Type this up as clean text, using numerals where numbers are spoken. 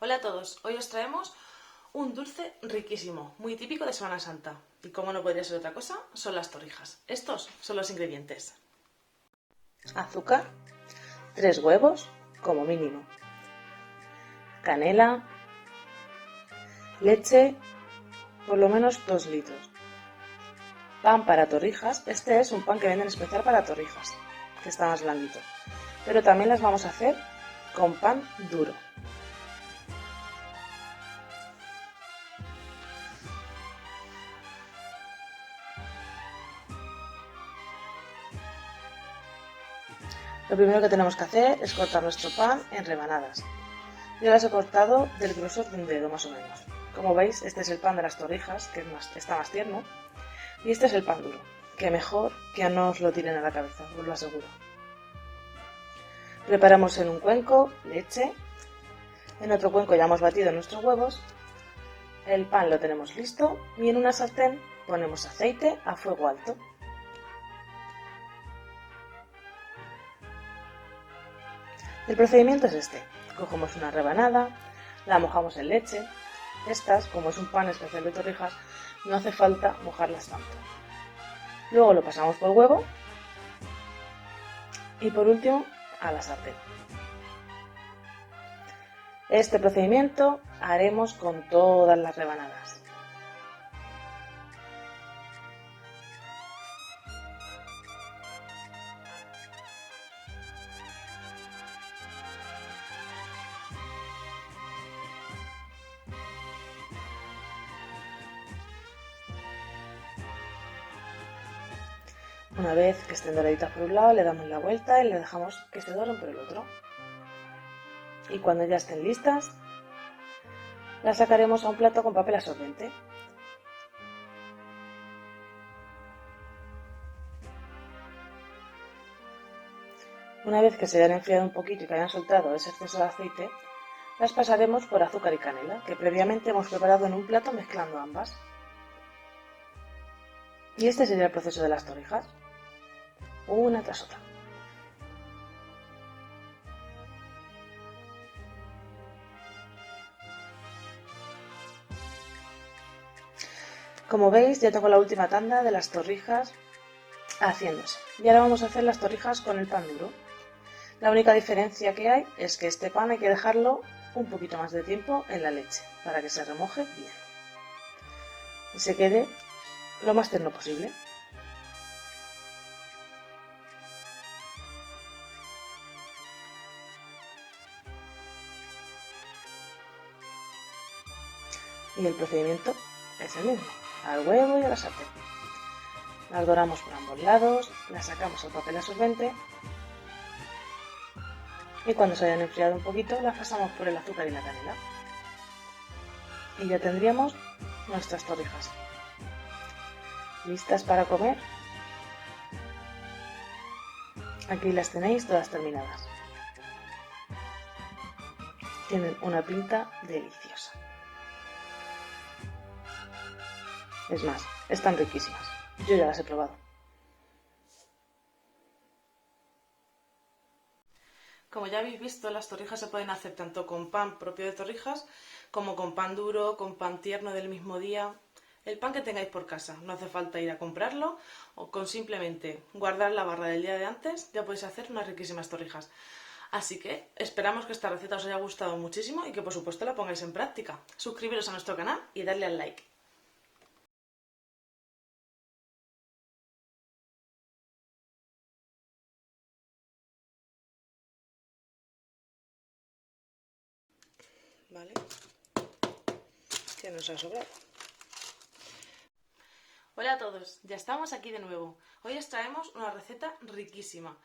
Hola a todos, hoy os traemos un dulce riquísimo, muy típico de Semana Santa. Y como no podría ser otra cosa, son las torrijas. Estos son los ingredientes. Azúcar, 3 huevos como mínimo, canela, leche, por lo menos 2 litros. Pan para torrijas, este es un pan que venden especial para torrijas, que está más blandito. Pero también las vamos a hacer con pan duro. Lo primero que tenemos que hacer es cortar nuestro pan en rebanadas. Yo las he cortado del grosor de un dedo más o menos. Como veis, este es el pan de las torrijas, que está más tierno, y este es el pan duro, que mejor que no os lo tiren a la cabeza, os lo aseguro. Preparamos en un cuenco leche, en otro cuenco ya hemos batido nuestros huevos, el pan lo tenemos listo y en una sartén ponemos aceite a fuego alto. El procedimiento es este: cogemos una rebanada, la mojamos en leche. Estas, como es un pan especial de torrijas, no hace falta mojarlas tanto. Luego lo pasamos por huevo y por último a la sartén. Este procedimiento haremos con todas las rebanadas. Una vez que estén doraditas por un lado, le damos la vuelta y le dejamos que se doren por el otro. Y cuando ya estén listas, las sacaremos a un plato con papel absorbente. Una vez que se hayan enfriado un poquito y que hayan soltado ese exceso de aceite, las pasaremos por azúcar y canela, que previamente hemos preparado en un plato mezclando ambas. Y este sería el proceso de las torrijas, una tras otra. Como veis, ya tengo la última tanda de las torrijas haciéndose. Y ahora vamos a hacer las torrijas con el pan duro. La única diferencia que hay es que este pan hay que dejarlo un poquito más de tiempo en la leche para que se remoje bien y se quede lo más tierno posible. Y el procedimiento es el mismo, al huevo y a la sartén. Las doramos por ambos lados, las sacamos al papel absorbente y cuando se hayan enfriado un poquito las pasamos por el azúcar y la canela. Y ya tendríamos nuestras torrijas listas para comer. Aquí las tenéis todas terminadas. Tienen una pinta deliciosa. Es más, están riquísimas. Yo ya las he probado. Como ya habéis visto, las torrijas se pueden hacer tanto con pan propio de torrijas como con pan duro, con pan tierno del mismo día. El pan que tengáis por casa, no hace falta ir a comprarlo, o con simplemente guardar la barra del día de antes ya podéis hacer unas riquísimas torrijas. Así que esperamos que esta receta os haya gustado muchísimo y que por supuesto la pongáis en práctica. Suscribiros a nuestro canal y darle al like. ¿Vale? Que nos ha sobrado. Hola a todos, ya estamos aquí de nuevo. Hoy os traemos una receta riquísima.